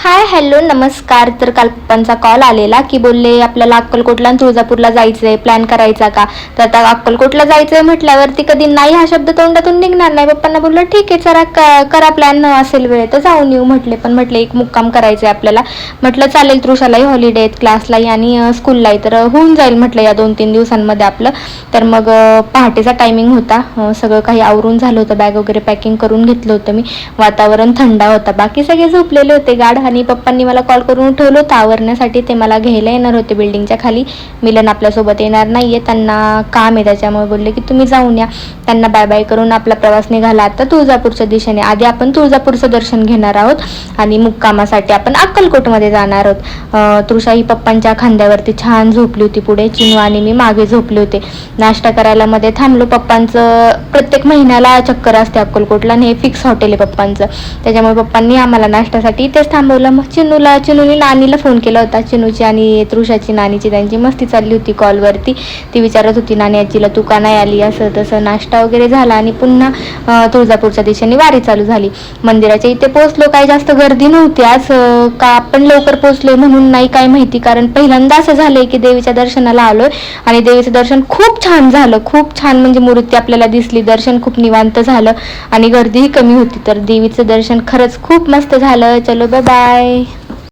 Hi hello नमस्कार. तर काल पप्पांचा कॉल आलेला की बोलले आपल्याला अक्कलकोटला आणि तुळजापूरला जायचंय, प्लॅन करायचा का. तर आता अक्कलकोटला जायचंय म्हटल्यावरती कधी नाही हा शब्द तोंडातून निघणार नाही. पप्पांना बोललं ठीक आहे जरा करा प्लॅन, असेल वेळ तर जाऊन येऊ म्हटले. पण म्हटले एक मुक्काम करायचंय आपल्याला. म्हटलं चालेल, तृषालाही हॉलिडे आहेत, क्लासलाही आणि स्कूललाही, तर होऊन जाईल म्हटलं या 2-3 दिवसांमध्ये आपलं. तर मग पहाटेचा टायमिंग होता, सगळं काही आवरून झालं होतं, बॅग वगैरे पॅकिंग करून घेतलं होतं मी. वातावरण थंड होता, बाकी सगळे झोपलेले होते गाढ. आणि पप्पांनी मला कॉल करून उठवलं होतं आवरण्यासाठी. ते मला घ्यायला येणार होते बिल्डिंगच्या खाली. मिलन आपल्यासोबत येणार नाहीये, त्यांना काम आहे, त्याच्यामुळे बोलले की तुम्ही जाऊन या. त्यांना बाय बाय करून आपला प्रवास निघाला आता तुळजापूरच्या दिशेने. आधी आपण तुळजापूरचं दर्शन घेणार आहोत आणि मुक्कामासाठी आपण अक्कलकोटमध्ये जाणार आहोत. तृषा ही पप्पांच्या खांद्यावरती छान झोपली होती पुढे, चिनू आणि मी मागे झोपले होते. नाश्ता करायला मध्ये थांबलो. पप्पांचं प्रत्येक महिन्याला चक्कर असते अक्कलकोटला आणि हे फिक्स हॉटेल आहे पप्पांचं, त्याच्यामुळे पप्पांनी आम्हाला नाश्त्यासाठी इथेच थांबवलं. मग चिनूने नानीला फोन केला होता. चिनूची आणि तृषाची नानीची त्यांची मस्ती चालली होती कॉलवरती. ती विचारत होती नानी आजीला तू का नाही आली, असं तसं. नाश्ता वगैरे झाला आणि पुन्हा तुळजापूरच्या दिशेने वारी चालू झाली. मंदिराच्या इथे पोहोचलो, काही जास्त गर्दी नव्हती आज. का आपण लवकर पोहोचलोय म्हणून नाही काय माहिती, कारण पहिल्यांदा असं झालंय की देवीच्या दर्शनाला आलोय आणि देवीचं दर्शन खूप छान झालं, खूप छान. म्हणजे मूर्ती आपल्याला दिसली, दर्शन खूप निवांत झालं आणि गर्दीही कमी होती. तर देवीचं दर्शन खरंच खूप मस्त झालं. चलो बाय बाय.